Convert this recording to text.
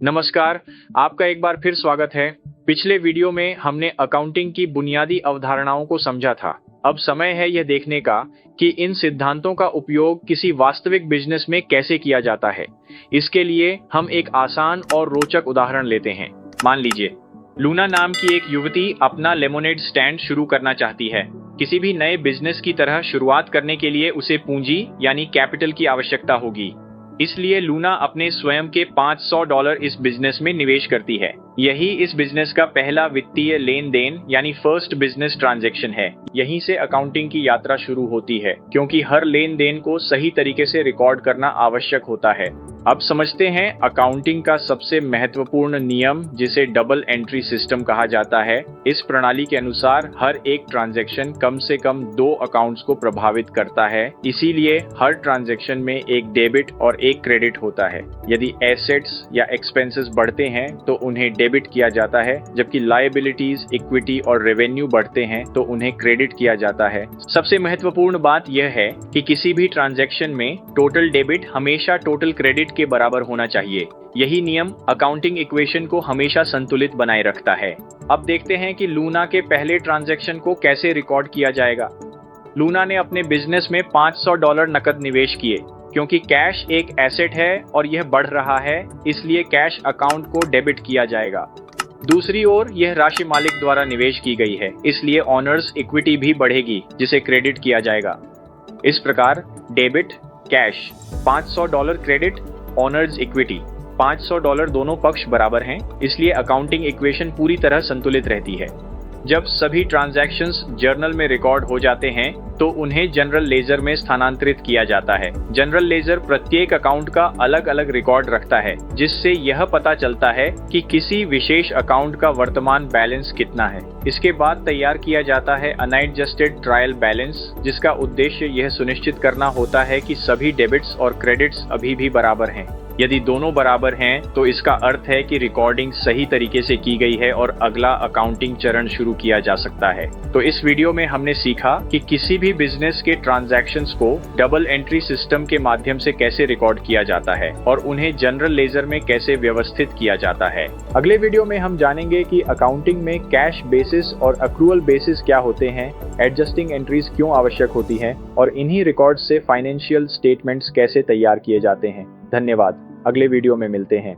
नमस्कार, आपका एक बार फिर स्वागत है। पिछले वीडियो में हमने अकाउंटिंग की बुनियादी अवधारणाओं को समझा था। अब समय है यह देखने का कि इन सिद्धांतों का उपयोग किसी वास्तविक बिजनेस में कैसे किया जाता है। इसके लिए हम एक आसान और रोचक उदाहरण लेते हैं। मान लीजिए, लूना नाम की एक युवती अपना लेमोनेड स्टैंड शुरू करना चाहती है। किसी भी नए बिजनेस की तरह शुरुआत करने के लिए उसे पूंजी यानी कैपिटल की आवश्यकता होगी। इसलिए लूना अपने स्वयं के $500 इस बिजनेस में निवेश करती है। यही इस बिजनेस का पहला वित्तीय लेन देन यानी फर्स्ट बिजनेस ट्रांजैक्शन है। यहीं से अकाउंटिंग की यात्रा शुरू होती है, क्योंकि हर लेन देन को सही तरीके से रिकॉर्ड करना आवश्यक होता है। अब समझते हैं अकाउंटिंग का सबसे महत्वपूर्ण नियम, जिसे डबल एंट्री सिस्टम कहा जाता है। इस प्रणाली के अनुसार हर एक ट्रांजैक्शन कम से कम 2 अकाउंट्स को प्रभावित करता है। इसीलिए हर ट्रांजैक्शन में एक डेबिट और एक क्रेडिट होता है। यदि एसेट्स या एक्सपेंसेस बढ़ते हैं तो उन्हें डेबिट किया जाता है, जबकि लायबिलिटीज, इक्विटी और रेवेन्यू बढ़ते हैं तो उन्हें क्रेडिट किया जाता है। सबसे महत्वपूर्ण बात यह है कि किसी भी ट्रांजैक्शन में टोटल डेबिट हमेशा टोटल क्रेडिट के बराबर होना चाहिए। यही नियम अकाउंटिंग इक्वेशन को हमेशा संतुलित बनाए रखता है। अब देखते हैं कि लूना के पहले ट्रांजैक्शन को कैसे रिकॉर्ड किया जाएगा। लूना ने अपने बिजनेस में $500 नकद निवेश किए। क्योंकि कैश एक एसेट है और यह बढ़ रहा है, इसलिए कैश अकाउंट को डेबिट किया जाएगा। दूसरी ओर यह राशि मालिक द्वारा निवेश की गई है, इसलिए ऑनर्स इक्विटी भी बढ़ेगी, जिसे क्रेडिट किया जाएगा। इस प्रकार debit cash, $500 credit honours equity, $500 दोनों पक्ष बराबर हैं, इसलिए अकाउंटिंग इक्वेशन पूरी तरह संतुलित रहती है। जब सभी ट्रांजैक्शंस जर्नल में रिकॉर्ड हो जाते हैं तो उन्हें जनरल लेजर में स्थानांतरित किया जाता है। जनरल लेजर प्रत्येक अकाउंट का अलग अलग रिकॉर्ड रखता है, जिससे यह पता चलता है कि किसी विशेष अकाउंट का वर्तमान बैलेंस कितना है। इसके बाद तैयार किया जाता है अनएडजस्टेड ट्रायल बैलेंस, जिसका उद्देश्य यह सुनिश्चित करना होता है कि सभी डेबिट्स और क्रेडिट्स अभी भी बराबर हैं। यदि दोनों बराबर हैं तो इसका अर्थ है कि रिकॉर्डिंग सही तरीके से की गई है और अगला अकाउंटिंग चरण शुरू किया जा सकता है। तो इस वीडियो में हमने सीखा कि किसी भी बिजनेस के ट्रांजैक्शंस को डबल एंट्री सिस्टम के माध्यम से कैसे रिकॉर्ड किया जाता है और उन्हें जनरल लेजर में कैसे व्यवस्थित किया जाता है। अगले वीडियो में हम जानेंगे कि अकाउंटिंग में कैश बेसिस और अक्रूअल बेसिस क्या होते हैं, एडजस्टिंग एंट्रीज क्यों आवश्यक होती हैं और इन्हीं रिकॉर्ड से फाइनेंशियल स्टेटमेंट्स कैसे तैयार किए जाते हैं। धन्यवाद। अगले वीडियो में मिलते हैं।